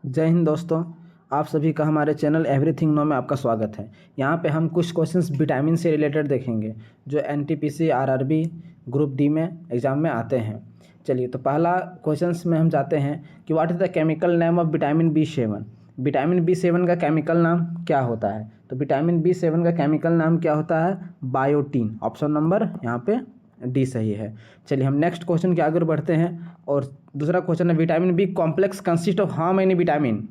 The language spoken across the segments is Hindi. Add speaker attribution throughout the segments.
Speaker 1: जय हिंद दोस्तों। आप सभी का हमारे चैनल एवरीथिंग नो में आपका स्वागत है। यहाँ पे हम कुछ क्वेश्चंस विटामिन से रिलेटेड देखेंगे जो एनटीपीसी आरआरबी ग्रुप डी में एग्ज़ाम में आते हैं। चलिए तो पहला क्वेश्चंस में हम जाते हैं कि what is the chemical name of vitamin B7। Vitamin B7 का केमिकल नाम क्या होता है? तो विटामिन B7 का केमिकल नाम क्या होता है? बायोटीन। ऑप्शन नंबर यहाँ पे डी सही है। चलिए हम नेक्स्ट क्वेश्चन के आगे बढ़ते हैं और दूसरा क्वेश्चन है vitamin B complex consist of how many vitamin.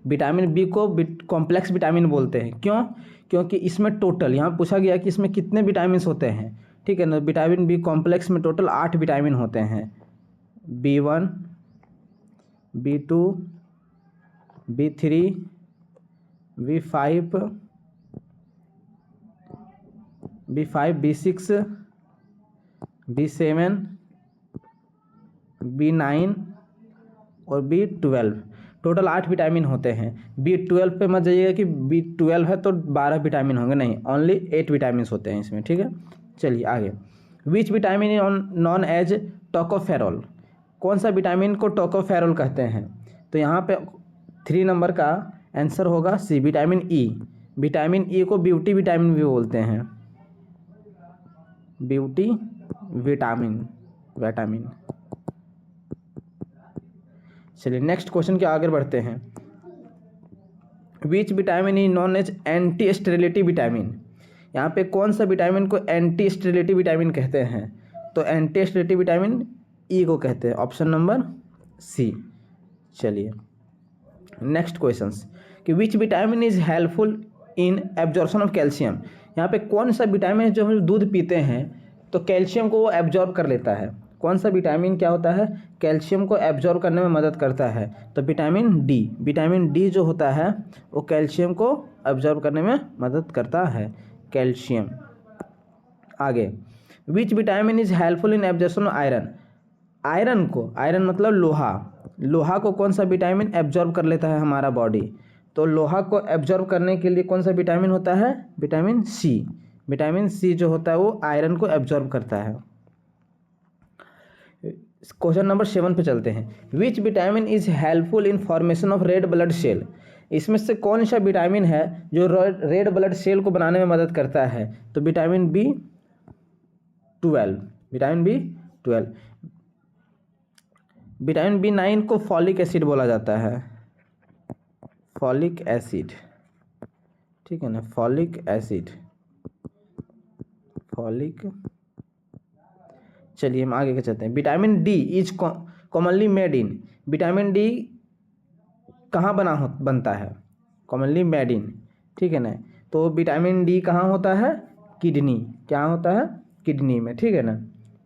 Speaker 1: Vitamin B को कॉम्प्लेक्स विटामिन बोलते हैं। क्यों? क्योंकि इसमें टोटल यहाँ पूछा गया कि इसमें कितने विटामिन होते हैं। ठीक है ना, विटामिन बी कॉम्प्लेक्स में टोटल 8 विटामिन होते हैं। B1, B2, B3, B5, B6, B7, B9 और B12। टोटल 8 विटामिन होते हैं। B12 पे मत जाइएगा कि B12 है तो 12 विटामिन होंगे, नहीं, ओनली 8 विटामिन होते हैं इसमें। ठीक है, चलिए आगे। Which vitamin is known as tocopherol. कौन सा विटामिन को टोकोफेरोल कहते हैं? तो यहाँ पे 3 नंबर का आंसर होगा सी, विटामिन ई। विटामिन ई को ब्यूटी विटामिन भी बोलते हैं, ब्यूटी विटामिन। चलिए नेक्स्ट क्वेश्चन के आगे बढ़ते हैं। Which vitamin is known as anti sterility vitamin. यहाँ पे कौन सा विटामिन को एंटी स्टेरिलिटी विटामिन कहते हैं? तो एंटी स्टेरिलिटी विटामिन ई को कहते हैं। Option number C. चलिए नेक्स्ट क्वेश्चंस कि which vitamin is helpful in absorption of calcium. यहाँ पे कौन सा विटामिन है जो हम दूध पीते हैं तो कैल्शियम को वो एब्जॉर्ब कर लेता है? कौन सा विटामिन क्या होता है? कैल्शियम को एब्जॉर्ब करने में मदद करता है। तो विटामिन डी। विटामिन डी जो होता है वो कैल्शियम को एब्जॉर्ब करने में मदद करता है, कैल्शियम। आगे, which vitamin is helpful in absorption of iron. Iron को, आयरन मतलब लोहा, लोहा को कौन सा विटामिन एब्जॉर्ब कर लेता है हमारा बॉडी? तो लोहा को एब्जॉर्ब करने के लिए कौन सा विटामिन होता है? Vitamin C. विटामिन सी जो होता है वो आयरन को एब्जॉर्ब करता है। क्वेश्चन नंबर 7 पे चलते हैं। Which vitamin is helpful in formation of red blood cell. इसमें से कौन सा विटामिन है जो रेड ब्लड सेल को बनाने में मदद करता है? तो vitamin B12। Vitamin B12। Vitamin B9 को फॉलिक एसिड बोला जाता है, फॉलिक एसिड। ठीक है ना, फॉलिक एसिड, फॉलिक। चलिए हम आगे के चलते हैं। Vitamin D is commonly made in. Vitamin D कहाँ बनता है? Commonly made in. ठीक है ना, तो विटामिन डी कहाँ होता है? किडनी। क्या होता है? किडनी में। ठीक है ना,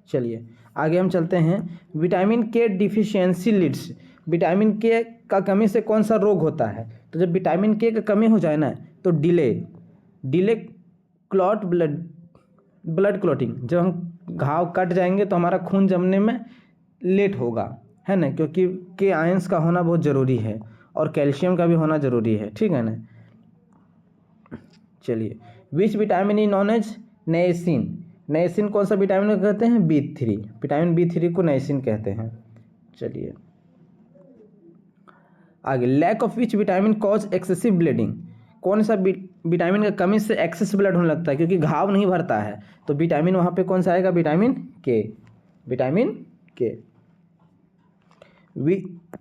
Speaker 1: चलिए आगे हम चलते हैं। विटामिन के डिफिशियंसी लीड्स। विटामिन के का कमी से कौन सा रोग होता है? तो जब विटामिन के का कमी हो जाए ना तो डिले क्लॉट ब्लड क्लॉटिंग। जब हम घाव कट जाएंगे तो हमारा खून जमने में लेट होगा, है ना, क्योंकि के आयंस का होना बहुत ज़रूरी है और कैल्शियम का भी होना ज़रूरी है। ठीक है ना, चलिए which vitamin is known as niacin. Niacin कौन सा विटामिन को कहते हैं? B3। विटामिन B3 को नाइसिन कहते हैं। चलिए आगे, lack of which vitamin cause excessive bleeding. कौन सा विटामिन का कमी से एक्सेस ब्लड होने लगता है क्योंकि घाव नहीं भरता है? तो विटामिन वहाँ पे कौन सा आएगा? विटामिन के। विटामिन के।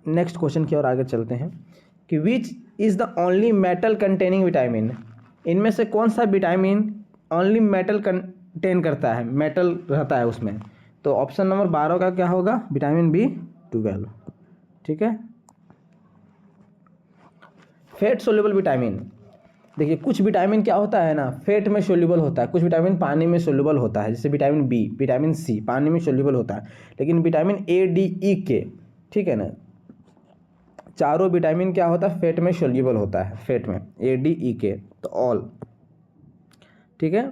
Speaker 1: नेक्स्ट क्वेश्चन की ओर आगे चलते हैं कि which is the only metal containing vitamin. इनमें से कौन सा विटामिन ओनली मेटल कंटेन करता है, मेटल रहता है उसमें? तो ऑप्शन नंबर 12 का क्या होगा? Vitamin B12। ठीक है। Fat soluble vitamin. देखिए कुछ विटामिन क्या होता है ना, फैट में सोल्यूबल होता है, कुछ विटामिन पानी में सोल्यूबल होता है, जैसे विटामिन बी, विटामिन सी पानी में सोल्यूबल होता है, लेकिन vitamin A, D, E, K, ठीक है ना, चारों विटामिन क्या होता है? फैट में सोल्यूबल होता है, फैट में A, D, E, K, तो ऑल। ठीक है।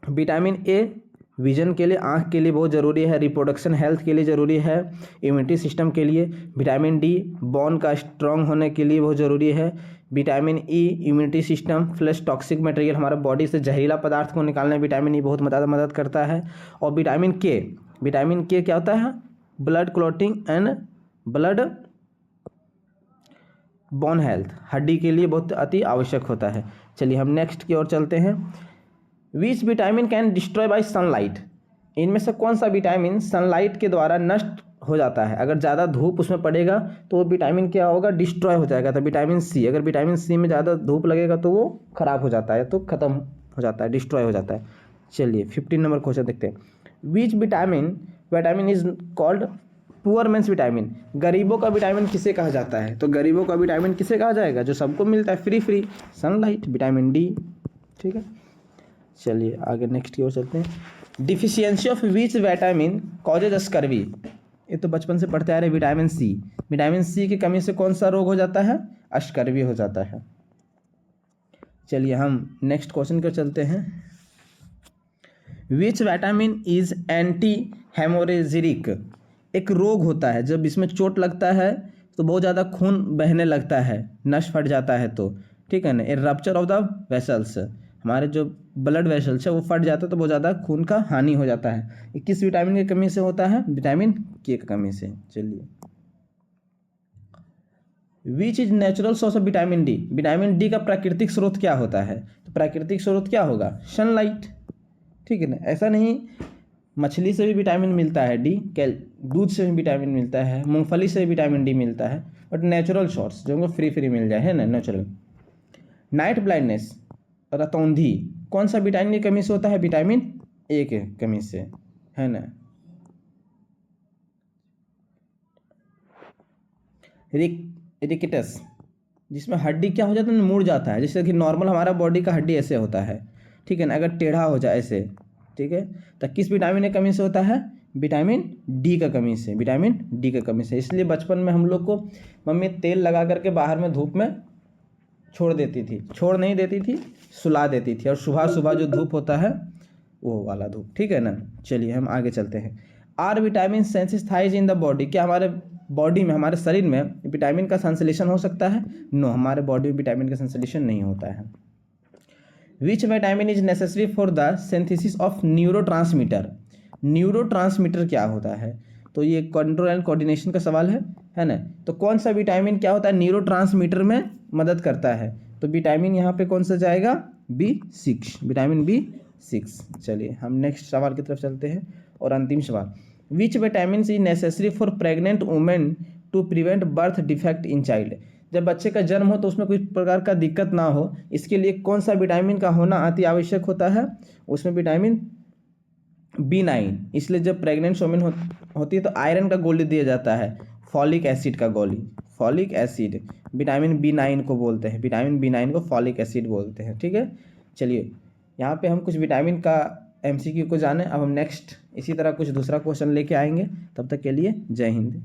Speaker 1: विटामिन ए विजन के लिए, आँख के लिए बहुत ज़रूरी है, रिप्रोडक्शन हेल्थ के लिए ज़रूरी है, इम्यूनिटी सिस्टम के लिए। विटामिन डी बोन का स्ट्रांग होने के लिए बहुत ज़रूरी है। Vitamin E immunity system plus toxic material, हमारे बॉडी से जहरीला पदार्थ को निकालने में विटामिन ई बहुत मदद करता है। और विटामिन के क्या होता है? Blood clotting and blood bone health, हड्डी के लिए बहुत अति आवश्यक होता है। चलिए हम नेक्स्ट की ओर चलते हैं। Which vitamin can destroy bye sunlight, इनमें से कौन सा विटामिन सनलाइट के द्वारा नष्ट हो जाता है, अगर ज़्यादा धूप उसमें पड़ेगा तो वो विटामिन क्या होगा, डिस्ट्रॉय हो जाएगा। तो विटामिन सी, अगर विटामिन सी में ज़्यादा धूप लगेगा तो वो खराब हो जाता है, तो ख़त्म हो जाता है, डिस्ट्रॉय हो जाता है। चलिए 15 नंबर क्वेश्चन देखते हैं। Which vitamin is called poor men's vitamin, गरीबों का विटामिन किसे कहा जाता है, तो गरीबों का विटामिन किसे कहा जाएगा, जो सबको मिलता है फ्री, सनलाइट, विटामिन डी। ठीक है, चलिए आगे नेक्स्ट की ओर चलते हैं। Deficiency of which vitamin causes scurvy, ये तो बचपन से पढ़ते आ रहे। विटामिन सी, विटामिन सी की कमी से कौन सा रोग हो जाता है, स्कर्वी हो जाता है। चलिए हम नेक्स्ट क्वेश्चन पर चलते हैं। Which vitamin is anti haemorrhagic, एक रोग होता है जब इसमें चोट लगता है तो बहुत ज़्यादा खून बहने लगता है, नस फट जाता है तो, ठीक है ना। ए रप्चर ऑफ द वेसल्स, हमारे जो ब्लड वेसल्स है वो फट जाता है तो बहुत ज़्यादा खून का हानि हो जाता है। ये किस विटामिन की कमी से होता है, विटामिन के की कमी से। चलिए which is natural source of vitamin D, vitamin D का प्राकृतिक स्रोत क्या होता है, तो प्राकृतिक स्रोत क्या होगा, सनलाइट। ठीक है ना, ऐसा नहीं मछली से भी विटामिन मिलता है डी, दूध से भी विटामिन मिलता है, मूंगफली से भी विटामिन डी मिलता है, बट नेचुरल सोर्स जो हमको फ्री मिल जाए, है ना, नेचुरल। नाइट ब्लाइंडनेस, रतौंधी, कौन सा विटामिन की कमी से होता है, विटामिन ए के कमी से, है ना। रिकेटस, जिसमें हड्डी क्या हो जाता है, मुड़ जाता है, जैसे कि नॉर्मल हमारा बॉडी का हड्डी ऐसे होता है, ठीक है ना, अगर टेढ़ा हो जाए ऐसे, ठीक है, तो किस विटामिन की कमी से होता है, विटामिन डी का कमी से, विटामिन डी की कमी से। इसलिए बचपन में हम लोग को मम्मी तेल लगा करके बाहर में धूप में छोड़ नहीं देती थी, सुला देती थी, और सुबह सुबह जो धूप होता है वो वाला धूप, ठीक है ना। चलिए हम आगे चलते हैं। Are vitamin sensitize in the body, क्या हमारे बॉडी में, हमारे शरीर में विटामिन का संश्लेषण हो सकता है, नो, हमारे बॉडी में विटामिन का संश्लेषण नहीं होता है। विच vitamin is necessary for the synthesis of neurotransmitter, neurotransmitter क्या होता है, तो ये कंट्रोल एंड कोऑर्डिनेशन का सवाल है ना। तो कौन सा विटामिन क्या होता है, न्यूरोट्रांसमीटर में मदद करता है, तो विटामिन यहाँ पे कौन सा जाएगा, B6, विटामिन B6। चलिए हम नेक्स्ट सवाल की तरफ चलते हैं और अंतिम सवाल। Which vitamin is necessary for pregnant women to prevent birth defect in child, जब बच्चे का जन्म हो तो उसमें कोई प्रकार का दिक्कत ना हो, इसके लिए कौन सा विटामिन का होना अति आवश्यक होता है, उसमें विटामिन B9। इसलिए जब प्रेग्नेंट वुमेन होती है तो आयरन का गोली दिया जाता है, फॉलिक एसिड का गोली, फॉलिक एसिड, विटामिन B9 को बोलते हैं, विटामिन B9 को फॉलिक एसिड बोलते हैं। ठीक है, चलिए यहाँ पे हम कुछ विटामिन का MCQ को जाने। अब हम नेक्स्ट इसी तरह कुछ दूसरा क्वेश्चन लेके आएंगे, तब तक के लिए जय हिंद।